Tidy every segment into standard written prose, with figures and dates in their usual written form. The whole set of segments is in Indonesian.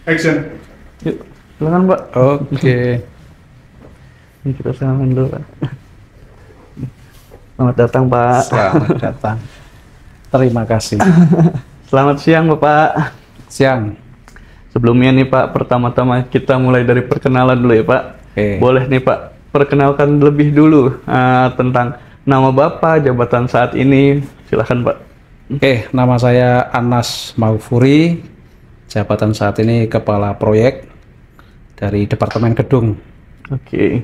Action. Yuk, silakan Mbak. Oke. Ini kita salaman dulu Pak. Selamat datang Pak. Selamat datang. Terima kasih. Selamat siang Bapak. Siang. Sebelumnya nih Pak, pertama-tama kita mulai dari perkenalan dulu ya Pak. Oke. Boleh nih Pak, perkenalkan lebih dulu tentang nama Bapak, jabatan saat ini. Silahkan Pak. Oke, nama saya Anas Maufuri. Jabatan saat ini Kepala Proyek dari Departemen Gedung. Oke.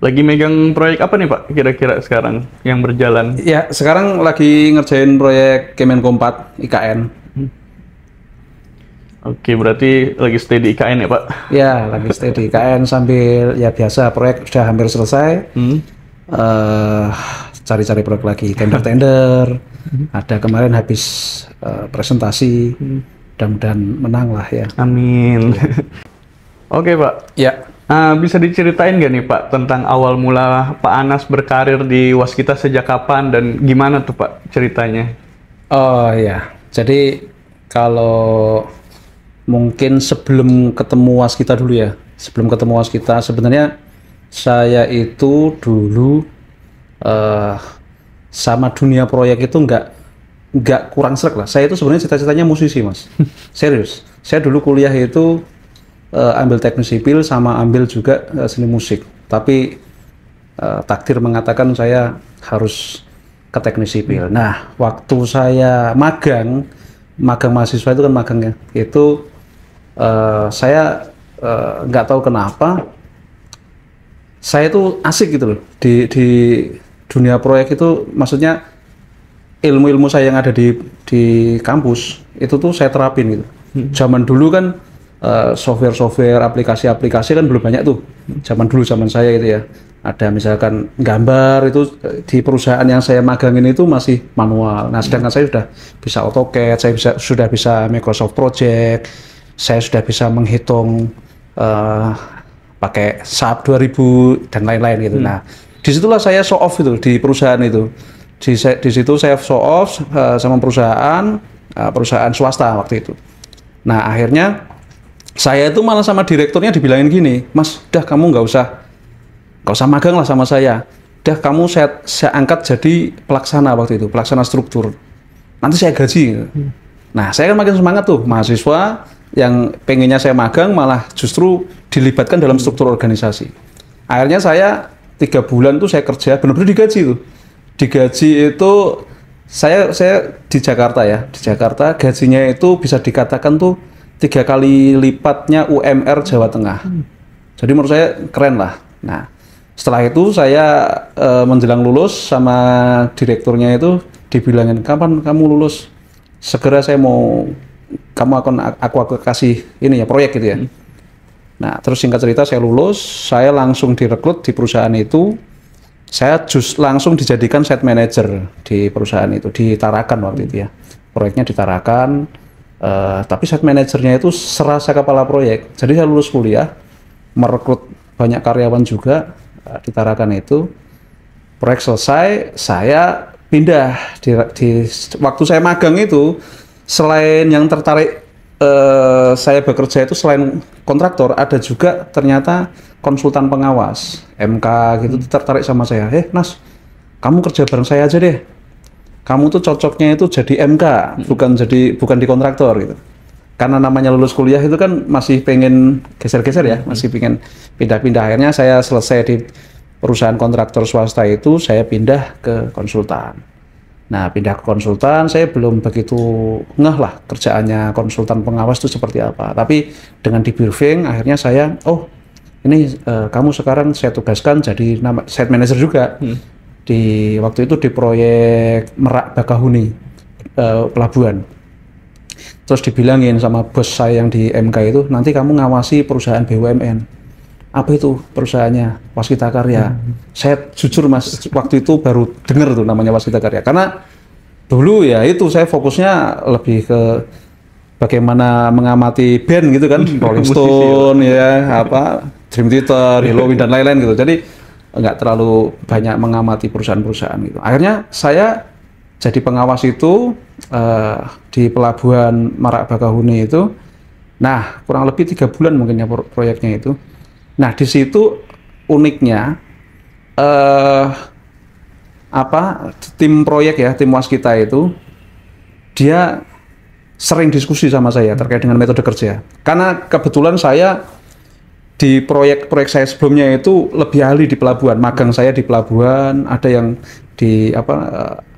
Lagi megang proyek apa nih Pak kira-kira sekarang yang berjalan? Ya, sekarang lagi ngerjain proyek Kemenko 4 IKN. Oke, berarti lagi stay di IKN ya Pak? Ya, lagi stay di IKN sambil ya biasa proyek sudah hampir selesai. Cari-cari proyek lagi, tender-tender. Ada kemarin habis presentasi. Mudah-mudahan menang lah ya. Amin. Oke Pak. Ya. Bisa diceritain nggak nih Pak tentang awal mula Pak Anas berkarir di Waskita sejak kapan dan gimana tuh Pak ceritanya? Oh ya, jadi kalau mungkin sebelum ketemu Waskita dulu ya, sebelum ketemu Waskita sebenarnya saya itu dulu sama dunia proyek itu nggak kurang sreg lah. Saya itu sebenarnya cita-citanya musisi Mas, serius. Saya dulu kuliah itu ambil teknik sipil sama ambil juga seni musik. Tapi takdir mengatakan saya harus ke teknik sipil. Nah, waktu saya magang mahasiswa itu kan magangnya, itu saya nggak tahu kenapa saya itu asik gitu loh di dunia proyek itu, maksudnya ilmu-ilmu saya yang ada di kampus itu tuh saya terapin gitu. Zaman dulu kan software-software, aplikasi-aplikasi kan belum banyak tuh. Zaman dulu, zaman saya itu ya. Ada misalkan gambar itu di perusahaan yang saya magangin itu masih manual. Nah, sedangkan saya sudah bisa AutoCAD, saya sudah bisa Microsoft Project, saya sudah bisa menghitung pakai SAP 2000 dan lain-lain gitu. Nah, disitulah saya show off itu di perusahaan itu. Di situ saya show off sama perusahaan swasta waktu itu. Nah, akhirnya saya itu malah sama direkturnya dibilangin gini, Mas, udah kamu nggak usah magang lah sama saya. Udah kamu saya angkat jadi pelaksana waktu itu, pelaksana struktur. Nanti saya gaji. Nah, saya kan makin semangat tuh, mahasiswa yang pengennya saya magang malah justru dilibatkan dalam struktur organisasi. Akhirnya saya 3 bulan tuh saya kerja, benar-benar digaji tuh. Digaji itu saya di Jakarta ya, di Jakarta gajinya itu bisa dikatakan tuh 3 kali lipatnya UMR Jawa Tengah. Jadi menurut saya keren lah. Nah, setelah itu saya menjelang lulus sama direkturnya itu dibilangin, kapan kamu lulus? Segera saya mau, aku kasih ini ya proyek gitu ya. Nah, terus singkat cerita saya lulus, saya langsung direkrut di perusahaan itu. Saya langsung dijadikan site manager di perusahaan itu, di Tarakan waktu itu ya. Proyeknya di Tarakan. Tapi site manajernya itu serasa kepala proyek. Jadi saya lulus kuliah, merekrut banyak karyawan juga di Tarakan itu. Proyek selesai, saya pindah waktu saya magang itu, selain yang tertarik saya bekerja itu selain kontraktor, ada juga ternyata konsultan pengawas MK gitu tertarik sama saya. Nas, kamu kerja bareng saya aja deh. Kamu tuh cocoknya itu jadi MK, bukan di kontraktor gitu. Karena namanya lulus kuliah itu kan masih pengen geser-geser ya, masih pengen pindah-pindah. Akhirnya saya selesai di perusahaan kontraktor swasta itu, saya pindah ke konsultan. Nah, pindah ke konsultan, saya belum begitu ngeh lah kerjaannya konsultan pengawas itu seperti apa. Tapi dengan di briefing, akhirnya saya, ini kamu sekarang saya tugaskan jadi site manager juga. Waktu itu di proyek Merak Bakahuni pelabuhan. Terus dibilangin sama bos saya yang di MK itu, nanti kamu ngawasi perusahaan BUMN. Apa itu perusahaannya? Waskita Karya. Saya jujur Mas, waktu itu baru dengar tuh namanya Waskita Karya. Karena dulu ya itu saya fokusnya lebih ke bagaimana mengamati band gitu kan, Rolling Stone ya, Dream Theater, Halloween dan lain-lain gitu. Jadi nggak terlalu banyak mengamati perusahaan-perusahaan gitu. Akhirnya saya jadi pengawas itu di pelabuhan Merak Bakahuni itu Nah, kurang lebih 3 bulan mungkin ya proyeknya itu. Nah, di situ uniknya tim proyek ya, tim waskita itu dia sering diskusi sama saya terkait dengan metode kerja. Karena kebetulan saya di proyek-proyek saya sebelumnya itu lebih ahli di pelabuhan, magang saya di pelabuhan, ada yang di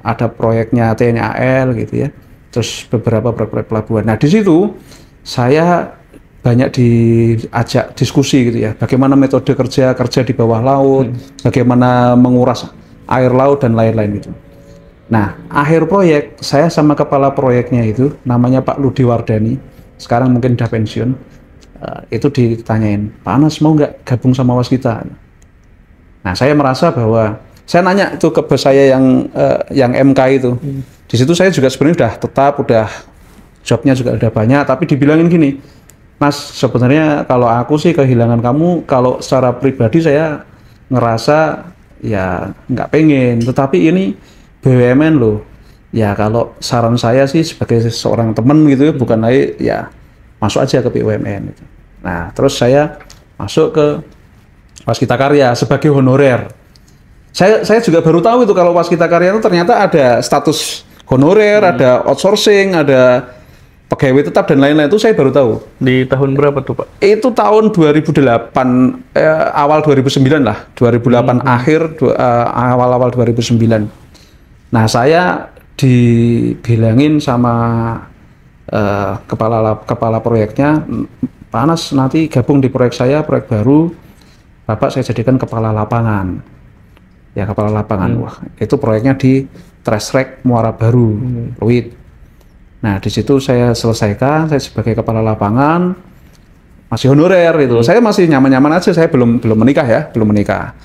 ada proyeknya TNI AL gitu ya. Terus beberapa proyek pelabuhan. Nah, di situ saya banyak diajak diskusi gitu ya. Bagaimana metode kerja di bawah laut, bagaimana menguras air laut dan lain-lain gitu. Nah, akhir proyek saya sama kepala proyeknya itu namanya Pak Ludi Wardani. Sekarang mungkin udah pensiun. Itu ditanyain, Pak Anas mau nggak gabung sama waskita? Nah, saya merasa bahwa saya nanya itu ke bos saya yang MK itu. Di situ saya juga sebenarnya udah tetap, udah jobnya juga udah banyak, tapi dibilangin gini, Mas, sebenarnya kalau aku sih kehilangan kamu, kalau secara pribadi saya ngerasa ya nggak pengen, tetapi ini BUMN loh. Ya kalau saran saya sih sebagai seorang teman gitu, bukan lagi ya masuk aja ke BUMN gitu. Nah, terus saya masuk ke Waskita Karya sebagai honorer. Saya juga baru tahu itu kalau Waskita Karya itu ternyata ada status honorer, ada outsourcing, ada pegawai tetap dan lain-lain, itu saya baru tahu. Di tahun berapa tuh, Pak? Itu tahun 2008, awal 2009 lah. 2008 akhir, awal-awal 2009. Nah, saya dibilangin sama kepala proyeknya, Pak Anas nanti gabung di proyek saya, proyek baru, Bapak saya jadikan kepala lapangan. Ya, kepala lapangan. Wah, itu proyeknya di Trash Track Muara Baru, Pluit. Nah, di situ saya selesaikan, saya sebagai kepala lapangan, masih honorer itu. Saya masih nyaman-nyaman aja, saya belum menikah ya, belum menikah.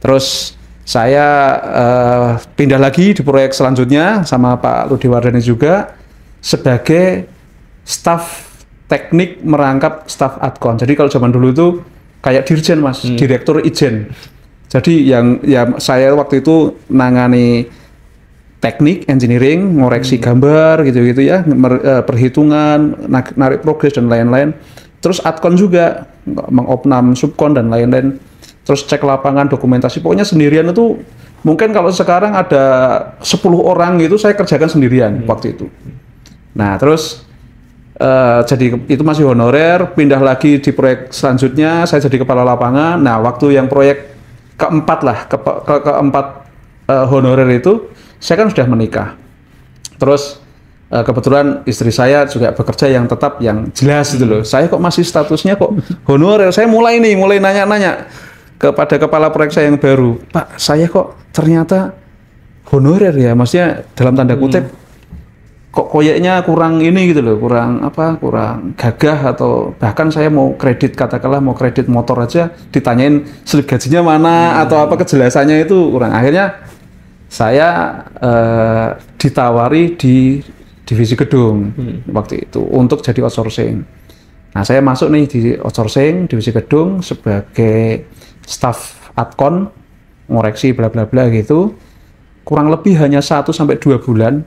Terus saya pindah lagi di proyek selanjutnya sama Pak Ludi Wardani juga sebagai staf teknik merangkap staf adkon. Jadi kalau zaman dulu itu kayak dirjen Mas, direktur ijen. Jadi yang ya saya waktu itu nangani teknik, engineering, ngoreksi gambar gitu-gitu ya, perhitungan, narik progres dan lain-lain. Terus adkon juga mengopnam subkon dan lain-lain. Terus cek lapangan, dokumentasi, pokoknya sendirian itu mungkin kalau sekarang ada 10 orang gitu saya kerjakan sendirian waktu itu. Nah, terus jadi itu masih honorer, pindah lagi di proyek selanjutnya, saya jadi kepala lapangan. Nah, waktu yang proyek keempat lah, keempat honorer itu, saya kan sudah menikah. Terus kebetulan istri saya juga bekerja yang tetap, yang jelas gitu loh. Saya kok masih statusnya kok honorer. Saya mulai nanya-nanya kepada kepala proyek saya yang baru, Pak, saya kok ternyata honorer ya, maksudnya dalam tanda kutip kok koyeknya kurang ini gitu loh, kurang gagah, atau bahkan saya mau kredit, katakanlah mau kredit motor aja ditanyain slip gajinya mana atau apa, kejelasannya itu kurang. Akhirnya saya ditawari di divisi gedung waktu itu untuk jadi outsourcing. Nah, saya masuk nih di outsourcing divisi gedung sebagai staf adkon, ngoreksi bla bla bla gitu. Kurang lebih hanya 1 sampai 2 bulan.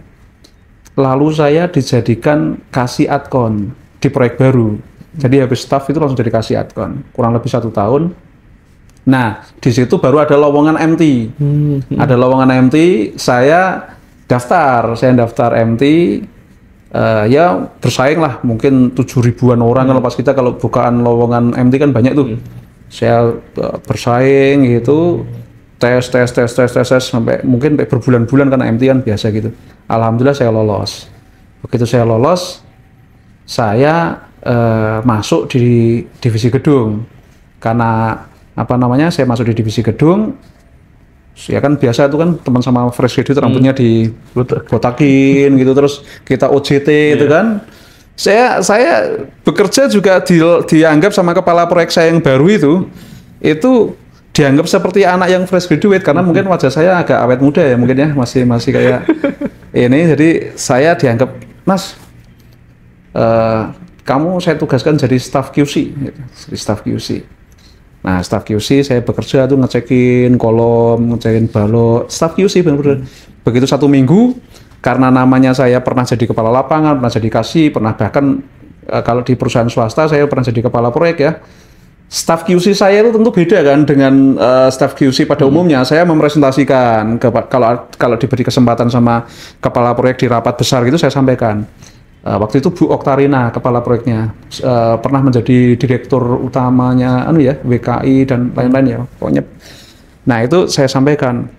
Lalu saya dijadikan kasih adkon di proyek baru. Jadi habis staf itu langsung jadi kasih adkon. Kurang lebih 1 tahun. Nah, di situ baru ada lowongan MT. Ada lowongan MT, saya daftar MT. Ya bersaing lah, mungkin 7.000-an orang kalau pas kita, kalau bukaan lowongan MT kan banyak tuh. Saya bersaing gitu, tes sampai mungkin berbulan-bulan, karena MT kan biasa gitu. Alhamdulillah saya lolos. Begitu saya lolos, saya masuk di divisi gedung. Karena saya masuk di divisi gedung, ya kan biasa itu kan teman sama fresh graduate rambutnya dibotakin gitu, terus kita OJT itu kan. Saya bekerja juga dianggap sama kepala proyek saya yang baru itu dianggap seperti anak yang fresh graduate, karena mungkin wajah saya agak awet muda ya, mungkin ya, masih kayak ini. Jadi saya dianggap, Mas, kamu saya tugaskan jadi staff QC, jadi staff QC. Nah, staff QC saya bekerja tuh ngecekin kolom, ngecekin balok, staff QC benar-benar. Begitu 1 minggu, karena namanya saya pernah jadi kepala lapangan, pernah jadi kasih, pernah bahkan kalau di perusahaan swasta saya pernah jadi kepala proyek ya. Staff QC saya itu tentu beda kan dengan staff QC pada umumnya. Saya mempresentasikan kalau diberi kesempatan sama kepala proyek di rapat besar gitu saya sampaikan. Waktu itu Bu Oktarina kepala proyeknya pernah menjadi direktur utamanya WKI dan lain-lain ya pokoknya. Nah itu saya sampaikan,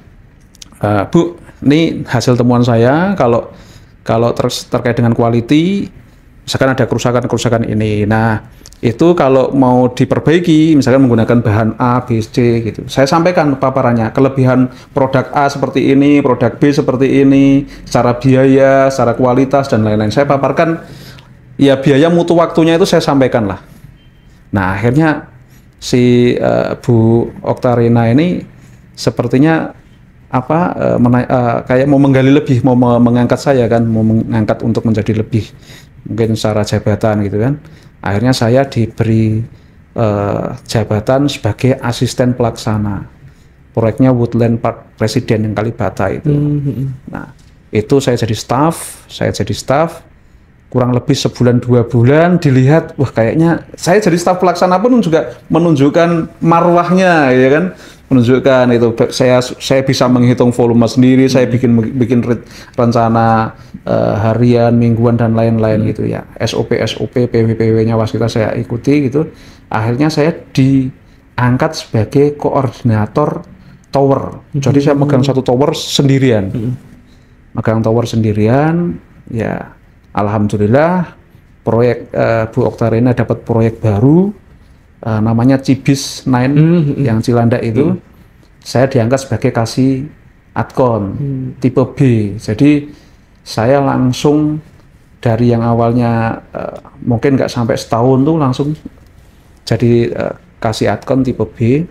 Bu, ini hasil temuan saya kalau terkait dengan quality, misalkan ada kerusakan ini. Nah itu kalau mau diperbaiki, misalkan menggunakan bahan A, B, C gitu. Saya sampaikan paparannya, kelebihan produk A seperti ini, produk B seperti ini, secara biaya, secara kualitas dan lain-lain. Saya paparkan, ya biaya mutu waktunya itu saya sampaikan lah. Nah akhirnya si Bu Oktarina ini sepertinya kayak mau menggali lebih, mau mengangkat saya kan, mau mengangkat untuk menjadi lebih mungkin secara jabatan gitu kan. Akhirnya saya diberi jabatan sebagai asisten pelaksana proyeknya Woodland Park Presiden yang Kalibata itu. Nah itu saya jadi staff kurang lebih sebulan 2 bulan, dilihat wah kayaknya saya jadi staf pelaksana pun juga menunjukkan marwahnya ya kan, menunjukkan itu saya bisa menghitung volume sendiri, saya bikin rencana harian, mingguan dan lain-lain gitu ya, SOP PW-nya waskita saya ikuti gitu. Akhirnya saya diangkat sebagai koordinator tower. Jadi saya megang satu tower sendirian. Megang tower sendirian ya. Alhamdulillah proyek Bu Oktarina dapat proyek baru namanya Cibis 9 yang Cilandak itu. Saya diangkat sebagai kasih adkon tipe B. Jadi saya langsung dari yang awalnya mungkin nggak sampai setahun tuh langsung jadi kasih adkon tipe B.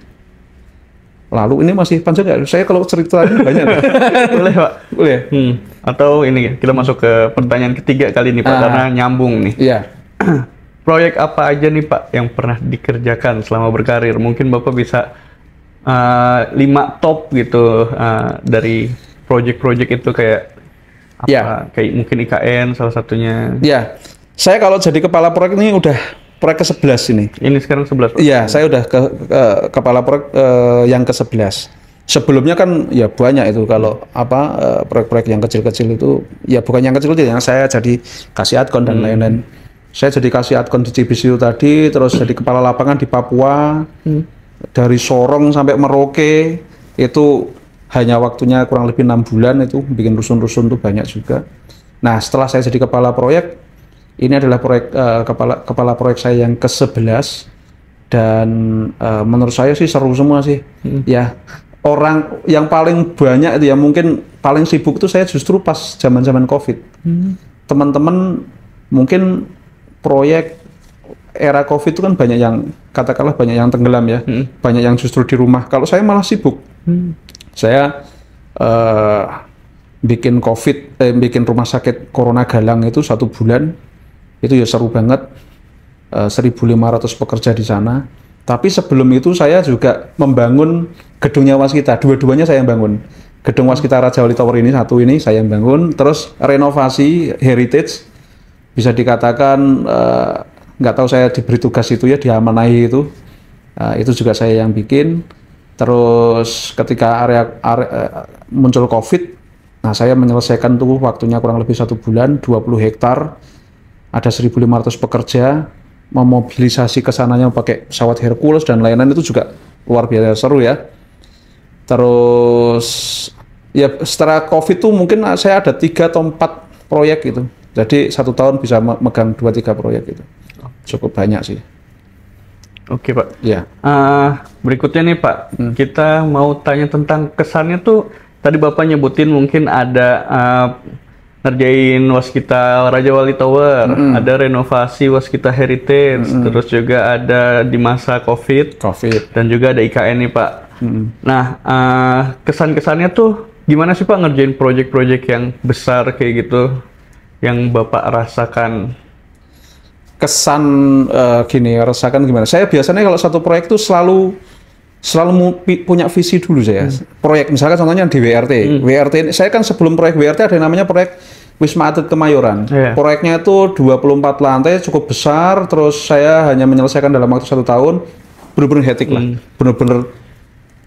Lalu ini masih panjang nggak? Saya kalau cerita banyak. Boleh Pak? Boleh. Atau ini kita masuk ke pertanyaan ketiga kali nih Pak, karena nyambung nih. Iya. Proyek apa aja nih Pak yang pernah dikerjakan selama berkarir? Mungkin Bapak bisa 5 top gitu dari proyek-proyek itu kayak apa? Kayak mungkin IKN salah satunya. Iya. Saya kalau jadi kepala proyek ini udah proyek ke-11 ini. Ini sekarang 11. Iya, saya udah kepala proyek yang ke-11. Sebelumnya kan ya banyak itu kalau proyek-proyek yang kecil-kecil itu ya bukan yang kecil-kecil, yang saya jadi kasih adkon dan lain-lain. Saya jadi kasih adkon di Cibis itu tadi, terus jadi kepala lapangan di Papua. Dari Sorong sampai Merauke itu hanya waktunya kurang lebih 6 bulan itu, bikin rusun-rusun tuh banyak juga. Nah, setelah saya jadi kepala proyek, ini adalah proyek kepala proyek saya yang ke-11 dan menurut saya sih seru semua sih. Ya, orang yang paling banyak itu ya mungkin paling sibuk itu saya justru pas zaman-zaman Covid. Teman-teman mungkin proyek era Covid itu kan banyak yang katakanlah banyak yang tenggelam ya. Banyak yang justru di rumah. Kalau saya malah sibuk. Saya bikin rumah sakit Corona Galang itu 1 bulan. Itu ya seru banget, 1.500 pekerja di sana. Tapi sebelum itu saya juga membangun gedungnya waskita, dua-duanya saya yang bangun. Gedung waskita Raja Wali Tower ini satu ini saya yang bangun, terus renovasi heritage, bisa dikatakan nggak tahu saya diberi tugas itu ya, diamanahi itu juga saya yang bikin. Terus ketika muncul Covid, nah saya menyelesaikan tuh waktunya kurang lebih 1 bulan, 20 hektar. Ada 1.500 pekerja, memobilisasi kesananya pakai pesawat Hercules dan lain-lain, itu juga luar biasa seru ya. Terus ya setelah Covid tuh mungkin saya ada 3 atau 4 proyek gitu. Jadi 1 tahun bisa megang 2-3 proyek gitu. Cukup banyak sih. Oke Pak. Ya. Berikutnya nih Pak, kita mau tanya tentang kesannya tuh. Tadi Bapak nyebutin mungkin ada ngerjain waskita Raja Wali Tower, ada renovasi waskita heritage, terus juga ada di masa COVID, dan juga ada IKN nih Pak. Nah, kesan-kesannya tuh gimana sih Pak ngerjain proyek-proyek yang besar kayak gitu, yang Bapak rasakan? Kesan rasakan gimana? Saya biasanya kalau satu proyek tuh selalu punya visi dulu saya. Proyek misalkan contohnya di WRT. WRT ini saya kan sebelum proyek WRT ada yang namanya proyek Wisma Atlet Kemayoran. Iya. Proyeknya itu 24 lantai, cukup besar, terus saya hanya menyelesaikan dalam waktu 1 tahun, bener-bener hektik lah, bener-bener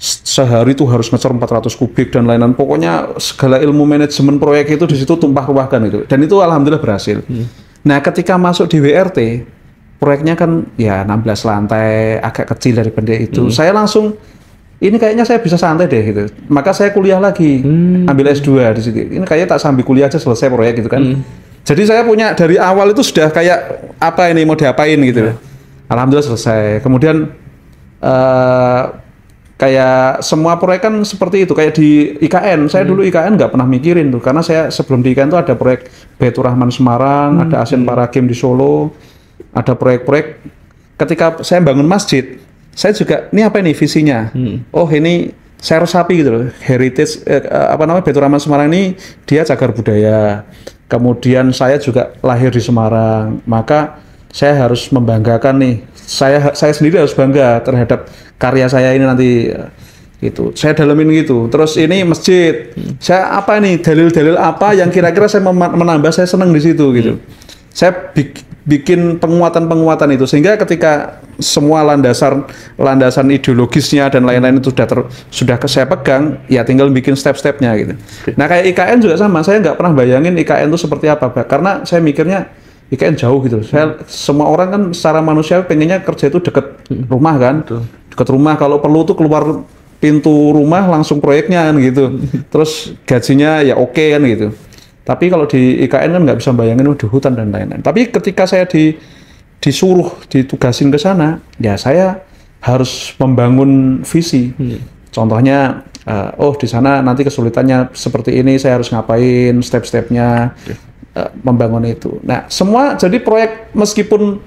sehari itu harus ngecer 400 kubik dan lain-lain. Pokoknya segala ilmu manajemen proyek itu di situ tumpah ruahkan itu. Dan itu alhamdulillah berhasil. Nah, ketika masuk di WRT, proyeknya kan ya 16 lantai, agak kecil dari benda itu. Saya langsung ini kayaknya saya bisa santai deh gitu. Maka saya kuliah lagi, ambil S2 di situ. Ini kayaknya tak sambil kuliah aja selesai proyek gitu kan. Jadi saya punya dari awal itu sudah kayak apa ini mau diapain gitu. Alhamdulillah selesai. Kemudian kayak semua proyek kan seperti itu. Kayak di IKN, saya dulu IKN nggak pernah mikirin tuh. Karena saya sebelum di IKN tuh ada proyek Baitur Rahman Semarang, ada Asian Para Games di Solo, ada proyek-proyek. Ketika saya bangun masjid, saya juga, ini apa ini visinya? Oh ini saya resapi gitu loh, heritage, Baitur Rahman Semarang ini dia cagar budaya. Kemudian saya juga lahir di Semarang, maka saya harus membanggakan nih, saya sendiri harus bangga terhadap karya saya ini nanti gitu. Saya dalamin gitu. Terus ini masjid, saya apa nih dalil-dalil apa yang kira-kira saya menambah saya senang di situ gitu. Saya bikin penguatan-penguatan itu sehingga ketika semua landasan ideologisnya dan lain-lain itu sudah saya pegang, ya tinggal bikin step-stepnya gitu. Nah kayak IKN juga sama, saya nggak pernah bayangin IKN itu seperti apa, karena saya mikirnya IKN jauh gitu. Semua orang kan secara manusia pengennya kerja itu deket rumah kan, deket rumah, kalau perlu tuh keluar pintu rumah langsung proyeknya kan gitu. Terus gajinya ya oke kan gitu. Tapi kalau di IKN kan nggak bisa bayangin di hutan dan lain-lain. Tapi ketika saya disuruh ditugasin ke sana, ya saya harus membangun visi. Contohnya, di sana nanti kesulitannya seperti ini, saya harus ngapain, step-stepnya, membangun itu. Nah, semua jadi proyek meskipun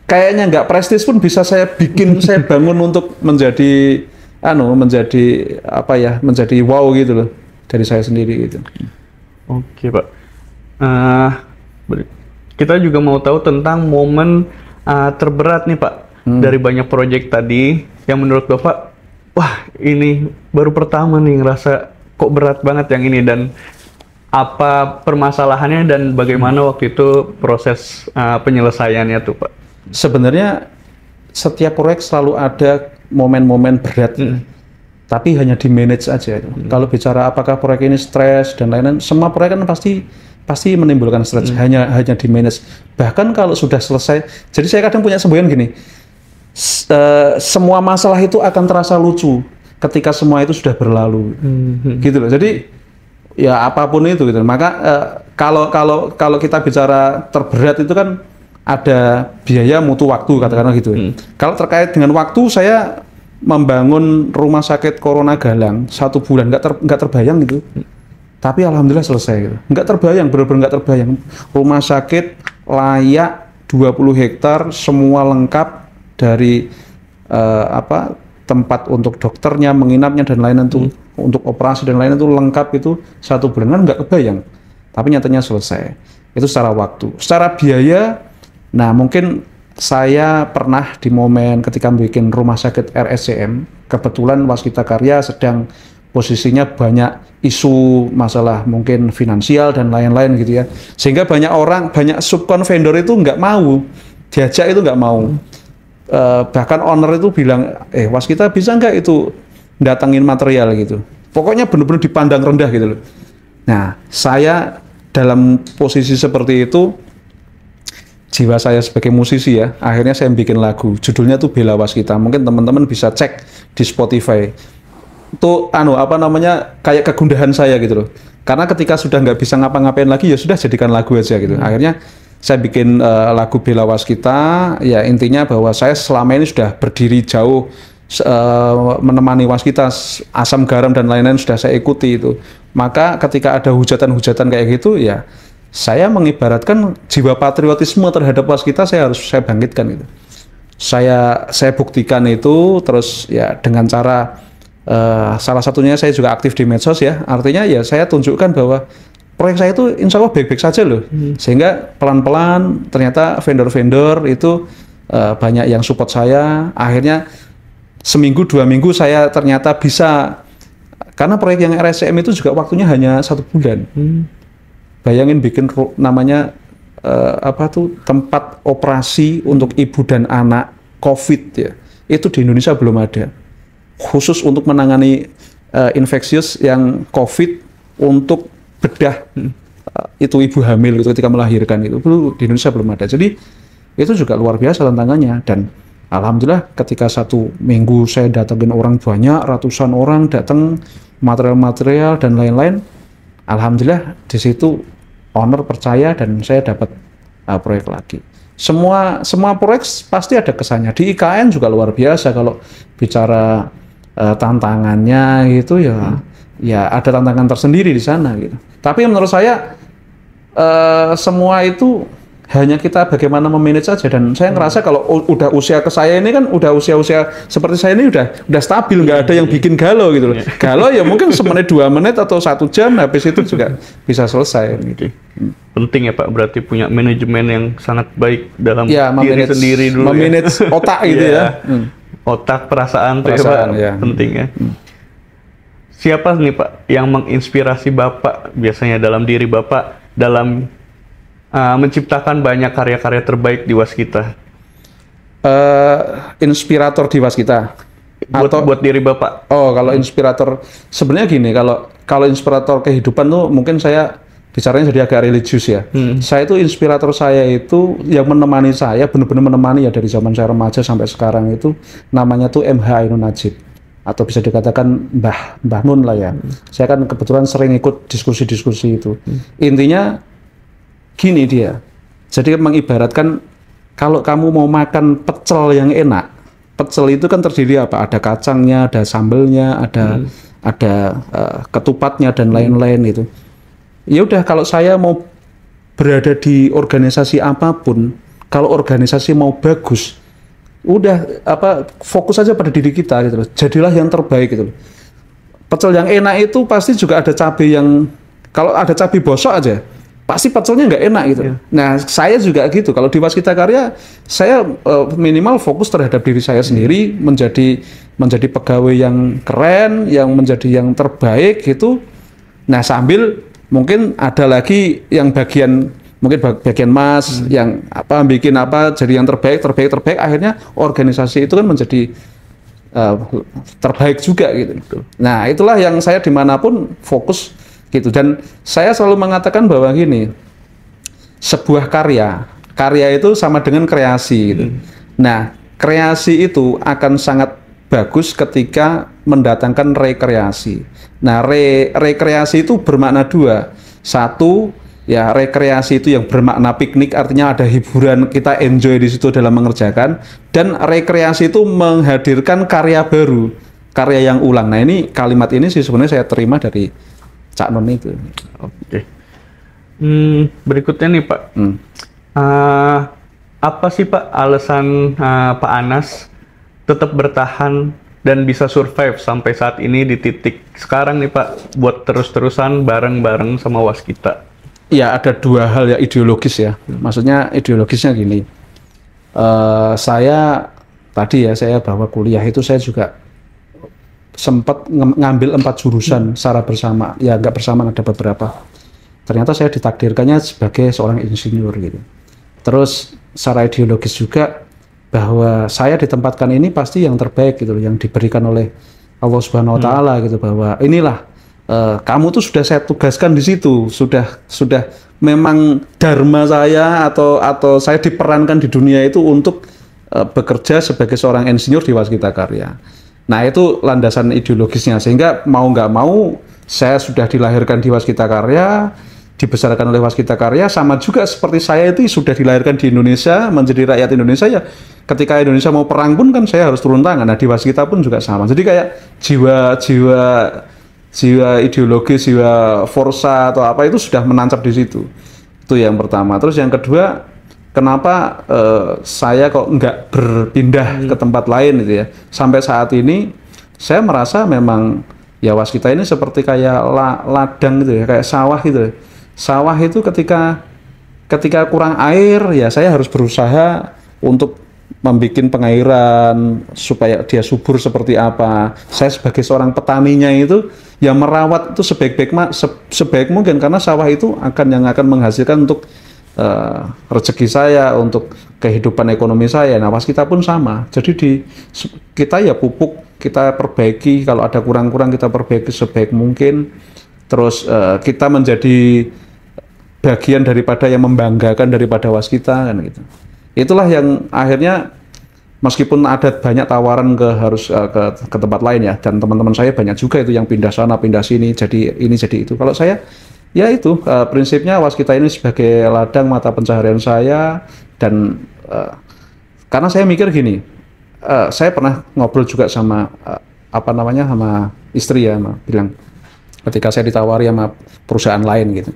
kayaknya nggak prestis pun bisa saya bikin, saya bangun untuk menjadi menjadi wow gitu loh dari saya sendiri gitu. Oke Pak, kita juga mau tahu tentang momen terberat nih Pak dari banyak proyek tadi yang menurut Bapak, wah ini baru pertama nih ngerasa kok berat banget yang ini, dan apa permasalahannya dan bagaimana waktu itu proses penyelesaiannya tuh Pak? Sebenarnya setiap proyek selalu ada momen-momen berat. Tapi hanya di manage aja. Kalau bicara apakah proyek ini stres dan lain-lain, semua proyek kan pasti menimbulkan stres. Hanya di manage. Bahkan kalau sudah selesai, jadi saya kadang punya semboyan gini, semua masalah itu akan terasa lucu ketika semua itu sudah berlalu, gitu loh. Jadi ya apapun itu gitu. Maka kalau kita bicara terberat itu kan ada biaya mutu waktu katakanlah gitu. Kalau terkait dengan waktu, saya membangun rumah sakit Corona Galang 1 bulan nggak terbayang gitu, tapi alhamdulillah selesai gitu. Nggak terbayang, benar-benar nggak terbayang. Rumah sakit layak 20 hektar, semua lengkap dari tempat untuk dokternya, menginapnya dan lain-lain tuh, untuk operasi dan lain-lain itu lengkap itu 1 bulan, kan nggak kebayang. Tapi nyatanya selesai. Itu secara waktu, secara biaya. Nah mungkin saya pernah di momen ketika bikin rumah sakit RSCM, kebetulan Waskita Karya sedang posisinya banyak isu masalah mungkin finansial dan lain-lain gitu ya, sehingga banyak subkon vendor itu nggak mau diajak, itu nggak mau. Bahkan owner itu bilang, Waskita bisa nggak itu datangin material gitu, pokoknya benar-benar dipandang rendah gitu loh. Nah saya dalam posisi seperti itu, jiwa saya sebagai musisi ya, akhirnya saya bikin lagu, judulnya tuh Bela Waskita. Mungkin teman-teman bisa cek di Spotify. Itu kayak kegundahan saya gitu loh. Karena ketika sudah nggak bisa ngapa-ngapain lagi, ya sudah jadikan lagu aja gitu. Akhirnya saya bikin lagu Bela Waskita. Ya intinya bahwa saya selama ini sudah berdiri jauh, menemani Waskita, asam garam dan lain-lain sudah saya ikuti itu. Maka ketika ada hujatan-hujatan kayak gitu, ya saya mengibaratkan jiwa patriotisme terhadap Waskita saya bangkitkan gitu. Saya buktikan itu, terus ya dengan cara salah satunya saya juga aktif di medsos ya. Artinya ya saya tunjukkan bahwa proyek saya itu insya Allah baik-baik saja loh. Sehingga pelan-pelan ternyata vendor-vendor itu banyak yang support saya. Akhirnya seminggu 2 minggu saya ternyata bisa, karena proyek yang RSCM itu juga waktunya hanya 1 bulan. bayangin bikin namanya tempat operasi untuk ibu dan anak COVID ya. Itu di Indonesia belum ada. Khusus untuk menangani infeksius yang COVID untuk bedah itu ibu hamil gitu ketika melahirkan itu di Indonesia belum ada. Jadi itu juga luar biasa tantangannya, dan alhamdulillah ketika 1 minggu saya datangin orang banyak, ratusan orang datang, material-material dan lain-lain, alhamdulillah di situ owner percaya dan saya dapat proyek lagi. Semua proyek pasti ada kesannya. Di IKN juga luar biasa kalau bicara tantangannya gitu ya. Ya ada tantangan tersendiri di sana gitu. Tapi menurut saya semua itu hanya kita bagaimana memanage saja, dan saya ngerasa kalau udah usia ke saya ini kan udah usia seperti saya ini udah stabil, nggak ada yang bikin galau gitu loh. Galau ya mungkin semenit 2 menit atau 1 jam, habis itu juga bisa selesai gitu. Penting ya Pak, berarti punya manajemen yang sangat baik dalam ya, diri sendiri dulu, memanage otak gitu ya. Otak, perasaan tuh ya Pak, penting ya. Siapa nih Pak yang menginspirasi Bapak biasanya dalam diri Bapak dalam menciptakan banyak karya-karya terbaik di Waskita? Inspirator di Waskita buat diri Bapak? Oh, kalau inspirator sebenarnya gini, kalau inspirator kehidupan tuh mungkin saya bicaranya jadi agak religius ya. Saya itu inspirator saya itu yang menemani saya, benar-benar menemani ya dari zaman saya remaja sampai sekarang itu, namanya tuh MH Ainun Najib, atau bisa dikatakan Mbah Nun lah ya. Saya kan kebetulan sering ikut diskusi-diskusi itu. Intinya gini dia, jadi mengibaratkan kalau kamu mau makan pecel yang enak, pecel itu kan terdiri apa? Ada kacangnya, ada sambelnya, ada ketupatnya dan lain-lain itu. Ya udah, kalau saya mau berada di organisasi apapun, kalau organisasi mau bagus, udah fokus aja pada diri kita gitu loh. Jadilah yang terbaik gitu loh. Pecel yang enak itu pasti juga ada cabai yang, kalau ada cabai bosok aja pasti pecelnya nggak enak gitu. Nah, saya juga gitu. Kalau di Waskita Karya, saya minimal fokus terhadap diri saya sendiri, menjadi pegawai yang keren, yang menjadi yang terbaik gitu. Nah, sambil mungkin ada lagi yang bagian mas yang bikin jadi yang terbaik, akhirnya organisasi itu kan menjadi terbaik juga gitu. Nah, itulah yang saya dimanapun fokus gitu. Dan saya selalu mengatakan bahwa gini, sebuah karya itu sama dengan kreasi gitu. Nah, kreasi itu akan sangat bagus ketika mendatangkan rekreasi. Nah, rekreasi itu bermakna 2. 1, ya rekreasi itu yang bermakna piknik, artinya ada hiburan, kita enjoy di situ dalam mengerjakan. Dan rekreasi itu menghadirkan karya baru, karya yang ulang. Nah, ini kalimat ini sih sebenarnya saya terima dari Cak Non itu. Oke. Berikutnya nih Pak, apa sih Pak alasan Pak Anas tetap bertahan dan bisa survive sampai saat ini di titik sekarang nih Pak, buat terus-terusan bareng-bareng sama Waskita? Ya, ada 2 hal ya, ideologis ya. Maksudnya ideologisnya gini, saya bahwa kuliah itu saya juga sempat ngambil 4 jurusan secara bersama, ya nggak bersama, ada beberapa. Ternyata saya ditakdirkannya sebagai seorang insinyur gitu. Terus secara ideologis juga bahwa saya ditempatkan ini pasti yang terbaik gitu, yang diberikan oleh Allah Subhanahu Wa Taala gitu, bahwa inilah kamu tuh sudah saya tugaskan di situ, sudah memang dharma saya atau saya diperankan di dunia itu untuk bekerja sebagai seorang insinyur di Waskita Karya. Nah, itu landasan ideologisnya, sehingga mau nggak mau saya sudah dilahirkan di Waskita Karya, dibesarkan oleh Waskita Karya, sama juga seperti saya itu sudah dilahirkan di Indonesia, menjadi rakyat Indonesia ya. Ketika Indonesia mau perang pun kan saya harus turun tangan. Nah, di Waskita pun juga sama. Jadi kayak jiwa ideologis, jiwa forsa atau apa itu sudah menancap di situ. Itu yang pertama. Terus yang kedua, kenapa saya kok nggak berpindah ke tempat lain gitu ya. Sampai saat ini saya merasa memang ya Waskita ini seperti kayak ladang gitu ya, kayak sawah gitu. Sawah itu ketika kurang air ya saya harus berusaha untuk membuat pengairan supaya dia subur seperti apa. Saya sebagai seorang petaninya itu ya merawat itu sebaik mungkin, karena sawah itu yang akan menghasilkan untuk rezeki saya, untuk kehidupan ekonomi saya. Nah, waskita pun sama. Jadi kita ya pupuk, kita perbaiki, kalau ada kurang-kurang kita perbaiki sebaik mungkin. Terus kita menjadi bagian daripada yang membanggakan daripada waskita kan gitu. Itulah yang akhirnya meskipun ada banyak tawaran ke tempat lain ya, dan teman-teman saya banyak juga itu yang pindah sana pindah sini, jadi ini jadi itu. Kalau saya ya itu prinsipnya waskita ini sebagai ladang mata pencaharian saya. Dan karena saya mikir gini, saya pernah ngobrol juga sama sama istri ya, bilang ketika saya ditawari sama perusahaan lain gitu,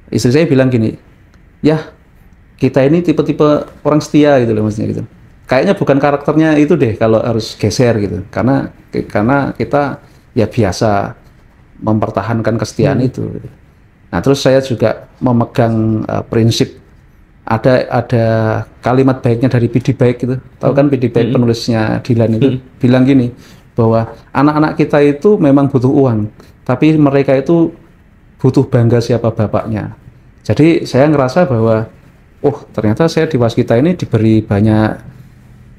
istri saya bilang gini, ya kita ini tipe-tipe orang setia gitu loh, maksudnya gitu. Kayaknya bukan karakternya itu deh kalau harus geser gitu, karena kita ya biasa mempertahankan kesetiaan itu. Gitu. Nah, terus saya juga memegang prinsip, ada kalimat baiknya dari PD Baik gitu. Tahu kan PD Baik penulisnya Dylan itu bilang gini, bahwa anak-anak kita itu memang butuh uang, tapi mereka itu butuh bangga siapa bapaknya. Jadi saya ngerasa bahwa ternyata saya di waskita ini diberi banyak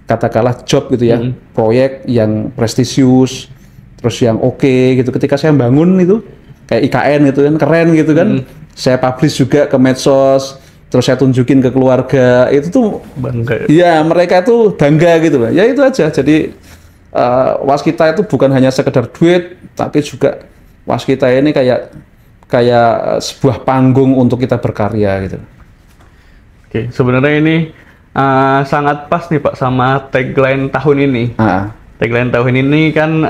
katakanlah job gitu ya, proyek yang prestisius, terus yang oke gitu. Ketika saya bangun itu kayak IKN gitu kan, keren gitu kan, saya publish juga ke medsos, terus saya tunjukin ke keluarga, itu tuh bangga ya, mereka itu bangga gitu loh. Ya itu aja. Jadi waskita itu bukan hanya sekedar duit, tapi juga waskita ini kayak sebuah panggung untuk kita berkarya gitu. Oke, sebenarnya ini sangat pas nih Pak sama tagline tahun ini. Tagline tahun ini kan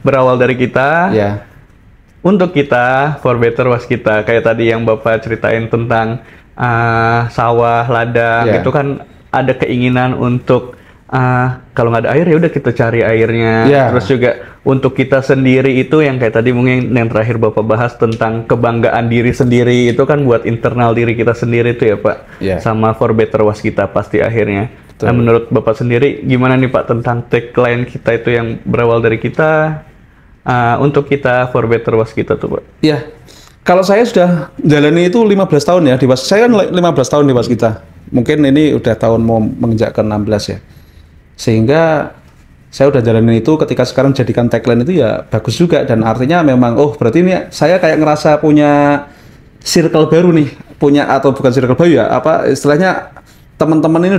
berawal dari kita, untuk kita, for better waskita. Kayak tadi yang Bapak ceritain tentang sawah, ladang, itu kan ada keinginan untuk kalau nggak ada air ya udah kita cari airnya. Terus juga untuk kita sendiri itu yang kayak tadi mungkin yang terakhir Bapak bahas tentang kebanggaan diri sendiri, itu kan buat internal diri kita sendiri itu ya Pak. Sama for better waskita pasti akhirnya. Nah, menurut Bapak sendiri gimana nih Pak tentang tagline kita itu yang berawal dari kita, untuk kita for better waskita tuh Pak? Ya, kalau saya sudah jalani itu 15 tahun ya di waskita. Saya kan 15 tahun di waskita. Mungkin ini udah tahun mau menginjak ke 16 ya. Sehingga saya udah jalanin itu, ketika sekarang jadikan tagline itu ya bagus juga, dan artinya memang berarti ini saya kayak ngerasa punya circle baru nih, atau bukan circle baru ya, istilahnya teman-teman ini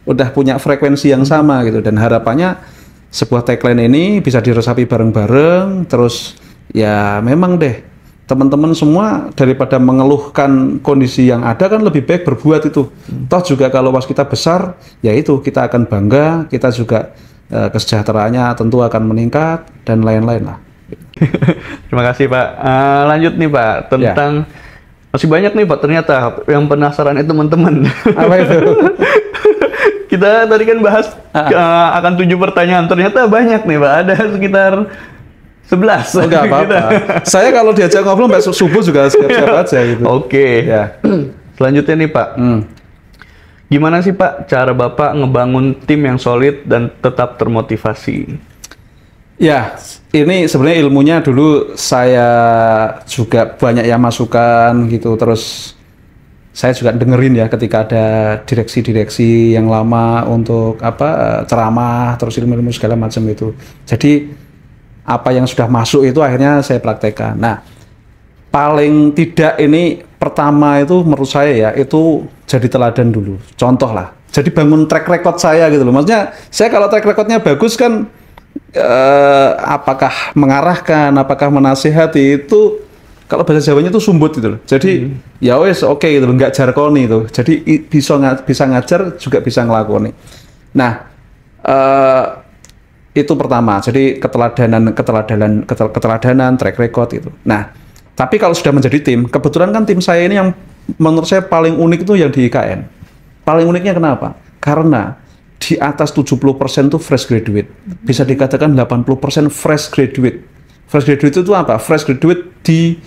udah punya frekuensi yang sama gitu, dan harapannya sebuah tagline ini bisa diresapi bareng-bareng. Terus ya memang deh teman-teman semua daripada mengeluhkan kondisi yang ada kan lebih baik berbuat itu. Toh juga kalau waskita besar ya itu kita akan bangga, kita juga kesejahteraannya tentu akan meningkat dan lain-lain lah. Terima kasih Pak. Lanjut nih Pak tentang masih banyak nih Pak ternyata yang penasaran itu teman-teman. Apa itu? Kita tadi kan bahas akan 7 pertanyaan, ternyata banyak nih Pak, ada sekitar 11. Enggak apa-apa. Saya kalau diajak ngobrol sampai subuh juga siap-siap aja gitu. Oke. Ya. Selanjutnya nih Pak. Gimana sih Pak cara Bapak ngebangun tim yang solid dan tetap termotivasi? Ya, ini sebenarnya ilmunya dulu saya juga banyak yang masukan gitu. Terus saya juga dengerin ya ketika ada direksi-direksi yang lama untuk ceramah, terus ilmu-ilmu segala macam itu. Jadi apa yang sudah masuk itu akhirnya saya praktekkan. Nah, paling tidak ini pertama itu menurut saya ya, itu jadi teladan dulu, contoh lah. Jadi bangun track record saya gitu loh. Maksudnya saya kalau track recordnya bagus kan, apakah mengarahkan, apakah menasihati itu, kalau bahasa Jawanya itu sumbut gitu loh. Jadi ya wes oke gitu loh, nggak jarkoni itu. Jadi bisa ngajar juga bisa ngelakoni. Nah, itu pertama. Jadi keteladanan, track record itu. Nah, tapi kalau sudah menjadi tim, kebetulan kan tim saya ini yang menurut saya paling unik itu yang di IKN. Paling uniknya kenapa? Karena di atas 70% itu fresh graduate. Bisa dikatakan 80% fresh graduate. Fresh graduate itu apa? Fresh graduate di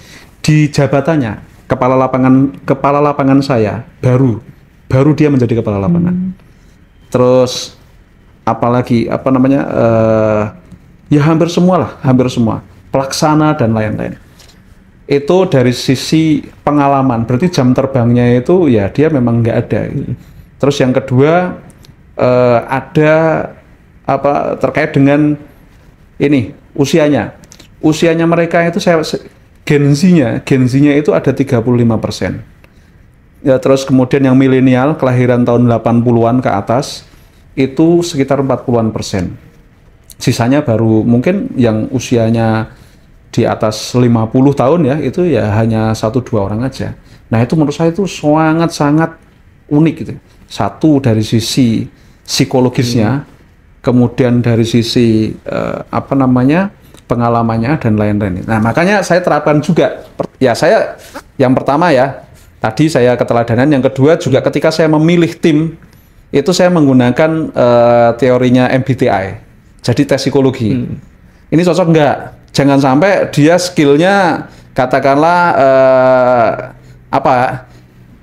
jabatannya. Kepala lapangan saya baru dia menjadi kepala lapangan. terus apalagi apa namanya ya hampir semua pelaksana dan lain-lain. Itu dari sisi pengalaman, berarti jam terbangnya itu ya dia memang nggak ada. Terus yang kedua ada apa terkait dengan ini usianya mereka itu Gen Z-nya itu ada 35%. Ya, terus kemudian yang milenial kelahiran tahun 80-an ke atas itu sekitar 40%. Sisanya baru mungkin yang usianya di atas 50 tahun ya, itu ya hanya 1-2 orang aja. Nah, itu menurut saya itu sangat-sangat unik gitu. Satu dari sisi psikologisnya, kemudian dari sisi apa namanya? Pengalamannya dan lain-lain. Nah, makanya saya terapkan juga. Ya, saya yang pertama ya, tadi saya keteladanan, yang kedua juga ketika saya memilih tim, itu saya menggunakan teorinya MBTI. Jadi tes psikologi. Ini cocok nggak? Jangan sampai dia skillnya katakanlah apa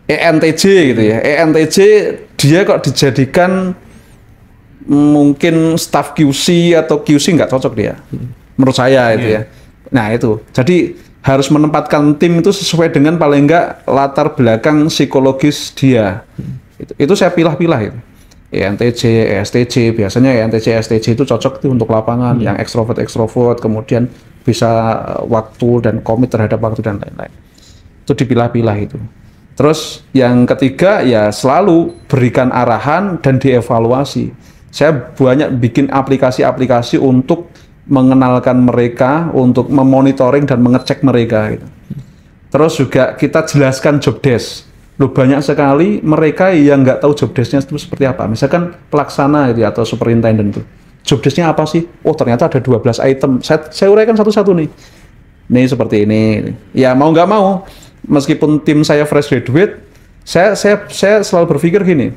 ENTJ gitu ya. ENTJ dia kok dijadikan mungkin staff QC atau QC nggak cocok dia. Menurut saya itu ya. Nah itu. Jadi harus menempatkan tim itu sesuai dengan paling nggak latar belakang psikologis dia. Itu saya pilah-pilah itu. ENTJ, ESTJ, biasanya ENTJ, ESTJ itu cocok tuh untuk lapangan, yang ekstrovert, kemudian bisa waktu dan komit terhadap waktu dan lain-lain. Itu dipilah-pilah itu. Terus yang ketiga ya selalu berikan arahan dan dievaluasi. Saya banyak bikin aplikasi-aplikasi untuk mengenalkan mereka, untuk memonitoring dan mengecek mereka. Gitu. Terus juga kita jelaskan job desk. Loh, banyak sekali mereka yang nggak tahu job desk-nya itu seperti apa. Misalkan pelaksana itu atau superintendent itu. Job desk-nya apa sih? Oh, ternyata ada 12 item. Saya uraikan satu-satu nih. Nih seperti ini. Ya mau nggak mau, meskipun tim saya fresh graduate, saya selalu berpikir gini,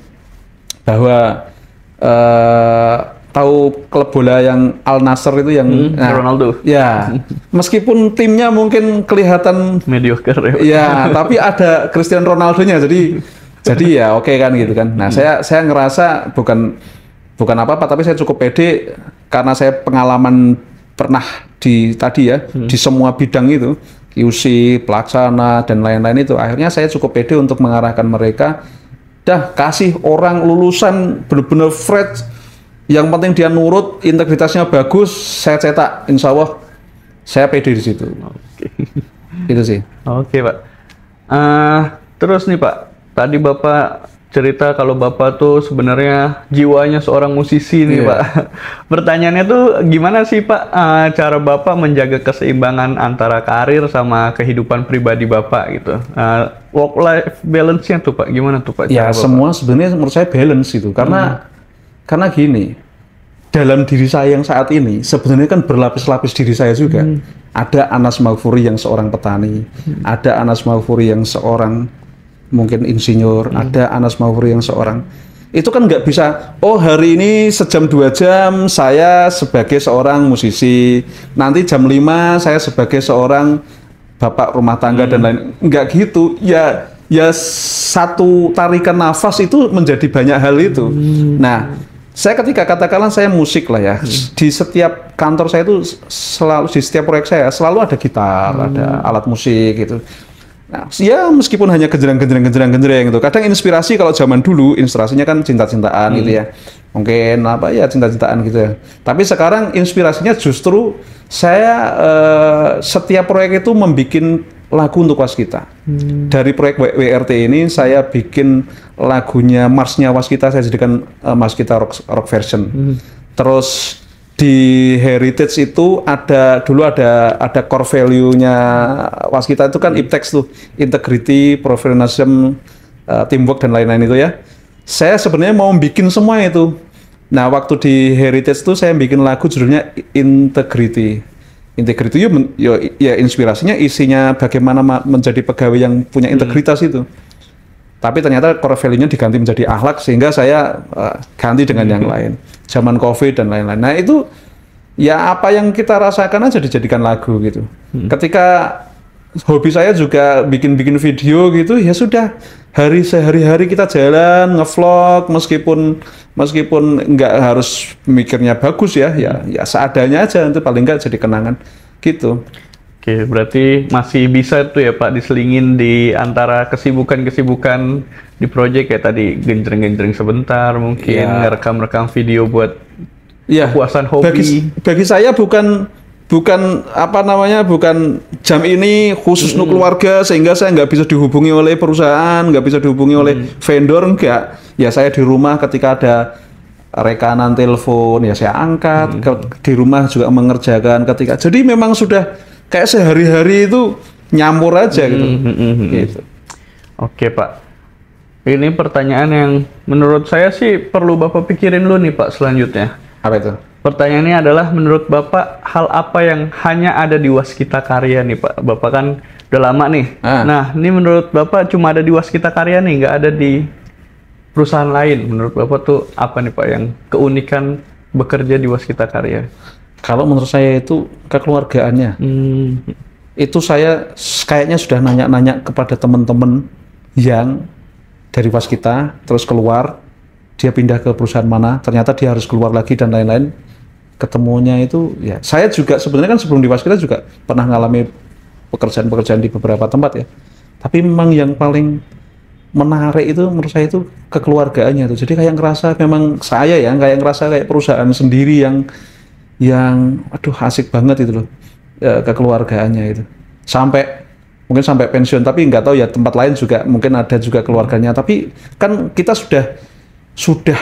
bahwa tahu klub bola yang Al Nassr itu yang Ronaldo. Ya, meskipun timnya mungkin kelihatan mediocre ya, tapi ada Cristiano Ronaldo-nya, jadi ya oke kan gitu kan. Nah, saya ngerasa bukan apa-apa, tapi saya cukup pede karena saya pengalaman pernah di semua bidang itu, QC, pelaksana dan lain-lain itu. Akhirnya saya cukup pede untuk mengarahkan mereka, dah kasih orang lulusan benar-benar fresh. Yang penting dia nurut, integritasnya bagus, saya cetak, insya Allah saya pede di situ. Oke. Itu sih. Oke, Pak. Terus nih Pak, tadi Bapak cerita kalau Bapak tuh sebenarnya jiwanya seorang musisi nih Pak. Pertanyaannya tuh gimana sih Pak cara Bapak menjaga keseimbangan antara karir sama kehidupan pribadi Bapak gitu? Work life balance-nya tuh Pak, gimana tuh Pak? Ya semua sebenarnya menurut saya balance itu, karena gini, dalam diri saya yang saat ini sebenarnya kan berlapis-lapis diri saya juga. Ada Anas Maghfuri yang seorang petani, ada Anas Maghfuri yang seorang mungkin insinyur, ada Anas Maghfuri yang seorang, itu kan nggak bisa, oh hari ini sejam 2 jam saya sebagai seorang musisi, nanti jam 5 saya sebagai seorang bapak rumah tangga dan lain, nggak gitu ya. Satu tarikan nafas itu menjadi banyak hal itu. Nah, saya ketika katakanlah saya musik lah ya, di setiap kantor saya itu selalu, di setiap proyek saya selalu ada gitar, ada alat musik gitu. Nah, ya meskipun hanya genjreng gitu. Kadang inspirasi kalau zaman dulu inspirasinya kan cinta-cintaan gitu ya. Mungkin apa ya cinta-cintaan gitu ya. Tapi sekarang inspirasinya justru saya setiap proyek itu membikin lagu untuk Waskita. Dari proyek WRT ini saya bikin lagunya Marsnya Waskita, saya jadikan Waskita rock version. Terus di Heritage itu dulu ada core value-nya Waskita itu kan IPTEX tuh, integrity, professionalism, teamwork dan lain-lain itu ya. Saya sebenarnya mau bikin semua itu. Nah, waktu di Heritage itu saya bikin lagu judulnya Integrity. Integrity ya inspirasinya isinya bagaimana menjadi pegawai yang punya integritas itu. Tapi ternyata core value-nya diganti menjadi akhlak, sehingga saya ganti dengan yang lain. Zaman COVID dan lain-lain. Nah itu ya apa yang kita rasakan aja dijadikan lagu gitu. Ketika hobi saya juga bikin-bikin video gitu, ya sudah sehari-hari kita jalan ngevlog, meskipun nggak harus mikirnya bagus ya, ya seadanya aja, itu paling nggak jadi kenangan gitu. Oke, berarti masih bisa tuh ya Pak diselingin di antara kesibukan-kesibukan di proyek kayak tadi genjreng-genjreng sebentar, mungkin ngerekam-rekam video buat kepuasan hobi. Bagi saya bukan jam ini khusus untuk keluarga sehingga saya nggak bisa dihubungi oleh perusahaan, nggak bisa dihubungi oleh vendor, enggak. Ya saya di rumah ketika ada rekanan telepon ya saya angkat, di rumah juga mengerjakan ketika. Jadi memang sudah kayak sehari-hari itu nyampur aja gitu. Gitu. Oke Pak, ini pertanyaan yang menurut saya sih perlu Bapak pikirin dulu nih Pak selanjutnya. Apa itu? Pertanyaannya adalah menurut Bapak hal apa yang hanya ada di Waskita Karya nih Pak? Bapak kan udah lama nih. Nah ini menurut Bapak cuma ada di Waskita Karya nih, nggak ada di perusahaan lain. Menurut Bapak tuh apa nih Pak yang keunikan bekerja di Waskita Karya? Kalau menurut saya itu kekeluargaannya. Itu saya kayaknya sudah nanya-nanya kepada teman-teman yang dari Waskita terus keluar, dia pindah ke perusahaan mana, ternyata dia harus keluar lagi dan lain-lain. Ketemunya itu ya, saya juga sebenarnya kan sebelum di Waskita juga pernah ngalami pekerjaan-pekerjaan di beberapa tempat ya. Tapi memang yang paling menarik itu menurut saya itu kekeluargaannya tuh. Jadi kayak ngerasa memang saya ya, kayak ngerasa kayak perusahaan sendiri yang aduh asik banget itu loh, kekeluargaannya itu. Mungkin sampai pensiun, tapi nggak tahu ya tempat lain juga mungkin ada juga keluarganya. Tapi kan kita sudah sudah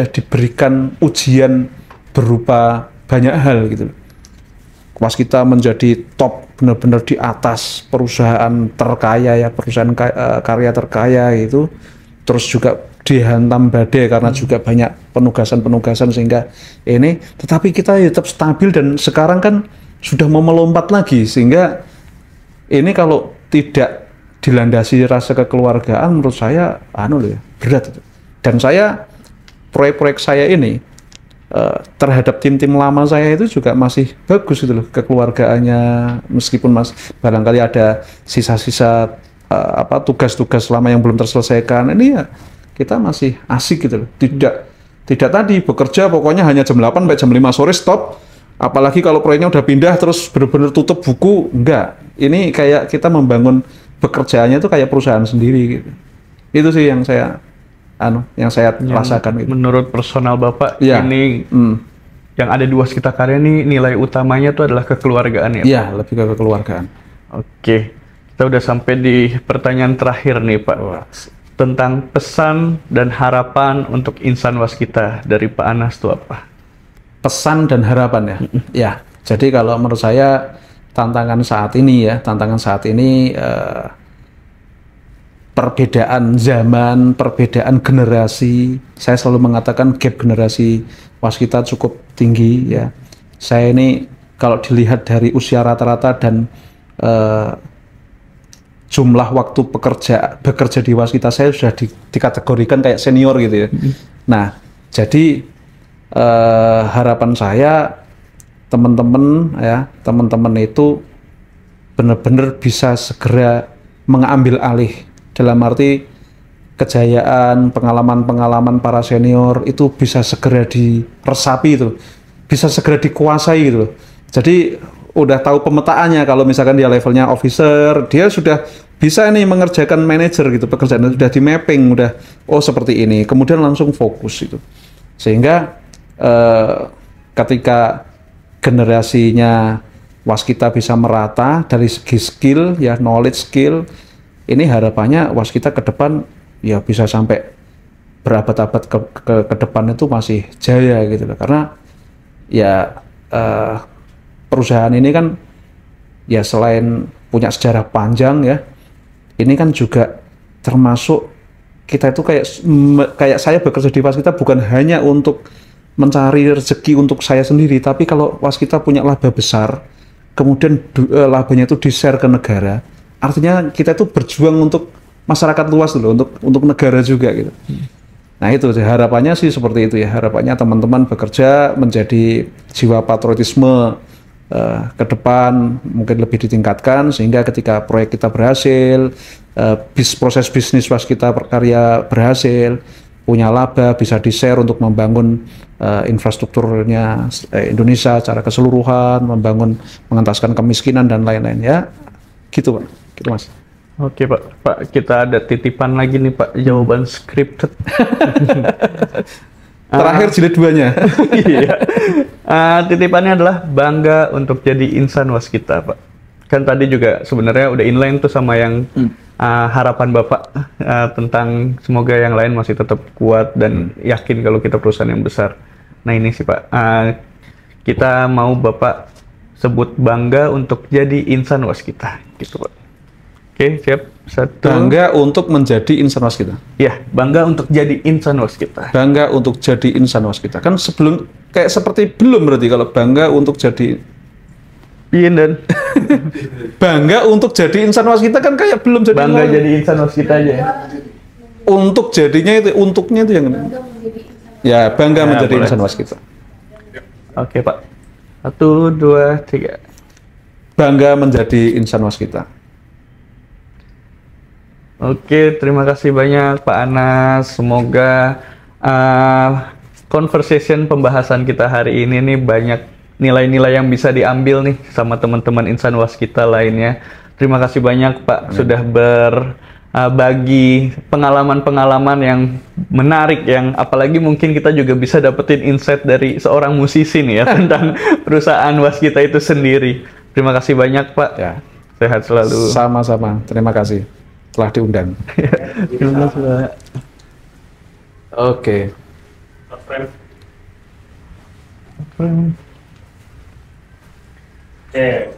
diberikan ujian berupa banyak hal gitu. Waskita menjadi top, benar-benar di atas perusahaan terkaya ya, perusahaan karya terkaya itu. Terus juga dihantam badai karena juga banyak penugasan-penugasan sehingga ini, tetapi kita tetap stabil dan sekarang kan sudah mau melompat lagi sehingga ini kalau tidak dilandasi rasa kekeluargaan menurut saya berat itu. Dan saya proyek-proyek saya ini terhadap tim-tim lama saya itu juga masih bagus gitu loh kekeluargaannya, meskipun barangkali ada sisa-sisa tugas-tugas lama yang belum terselesaikan, ini ya kita masih asik gitu loh. Tidak tadi bekerja pokoknya hanya jam 8 sampai jam 5 sore stop. Apalagi kalau proyeknya udah pindah terus benar-benar tutup buku, enggak. Ini kayak kita membangun pekerjaannya itu kayak perusahaan sendiri gitu. Itu sih yang saya rasakan gitu. Menurut personal Bapak ini yang ada di Waskita Karya ini nilai utamanya itu adalah kekeluargaan ya Pak? Iya, lebih ke kekeluargaan. Oke. Kita udah sampai di pertanyaan terakhir nih Pak. Tentang pesan dan harapan untuk insan Waskita dari Pak Anas itu apa? Pesan dan harapan ya? Ya, jadi kalau menurut saya tantangan saat ini perbedaan zaman, perbedaan generasi, saya selalu mengatakan gap generasi Waskita cukup tinggi ya. Saya ini kalau dilihat dari usia rata-rata dan jumlah waktu bekerja di Waskita saya sudah dikategorikan kayak senior gitu ya. Nah, jadi harapan saya teman-teman itu benar-benar bisa segera mengambil alih, dalam arti kejayaan, pengalaman-pengalaman para senior itu bisa segera diresapi itu, bisa segera dikuasai gitu. Jadi udah tahu pemetaannya, kalau misalkan dia levelnya officer, dia sudah bisa nih mengerjakan manajer gitu, pekerjaan sudah di mapping, udah seperti ini, kemudian langsung fokus itu. Sehingga ketika generasinya Waskita bisa merata dari segi skill ya, knowledge skill, ini harapannya Waskita ke depan ya bisa sampai berabad-abad ke depan itu masih jaya gitu loh. Karena ya perusahaan ini kan ya selain punya sejarah panjang ya, ini kan juga termasuk kita itu kayak saya bekerja di Waskita bukan hanya untuk mencari rezeki untuk saya sendiri, tapi kalau Waskita punya laba besar, kemudian labanya itu di-share ke negara, artinya kita itu berjuang untuk masyarakat luas dulu, untuk negara juga gitu. Nah itu harapannya sih seperti itu ya, harapannya teman-teman bekerja menjadi jiwa patriotisme ke depan mungkin lebih ditingkatkan sehingga ketika proyek kita berhasil, proses bisnis waskita karya berhasil, punya laba, bisa di-share untuk membangun infrastrukturnya Indonesia secara keseluruhan, mengentaskan kemiskinan dan lain-lain ya. Gitu Pak, gitu Mas. Oke Pak, Pak kita ada titipan lagi nih Pak, jawaban scripted. Terakhir jilid 2-nya. Iya. Titipannya adalah bangga untuk jadi insan waskita Pak. Kan tadi juga sebenarnya udah inline tuh sama yang harapan Bapak tentang semoga yang lain masih tetap kuat dan yakin kalau kita perusahaan yang besar. Nah ini sih Pak, kita mau Bapak sebut bangga untuk jadi insan waskita, gitu Pak. Oke, siap. Satu. Bangga untuk menjadi insan waskita. Ya, bangga untuk jadi insan waskita. Bangga untuk jadi insan waskita. Kan sebelum kayak seperti belum berarti kalau bangga untuk jadi dan bangga untuk jadi insan waskita kan kayak belum jadi. Bangga jadi insan waskita aja. Untuk jadinya itu, untuknya itu yang ya bangga Ya, menjadi boleh. insan waskita. Oke Pak. 1, 2, 3. Bangga menjadi insan waskita. Oke, terima kasih banyak Pak Anas. Semoga conversation pembahasan kita hari ini nih banyak nilai-nilai yang bisa diambil nih sama teman-teman insan waskita lainnya. Terima kasih banyak Pak sudah berbagi pengalaman-pengalaman yang menarik, yang apalagi mungkin kita juga bisa dapetin insight dari seorang musisi nih ya tentang perusahaan waskita itu sendiri. Terima kasih banyak Pak. Ya. Sehat selalu. Sama-sama. Terima kasih telah diundang. Terima kasih Pak. Oke. Cek,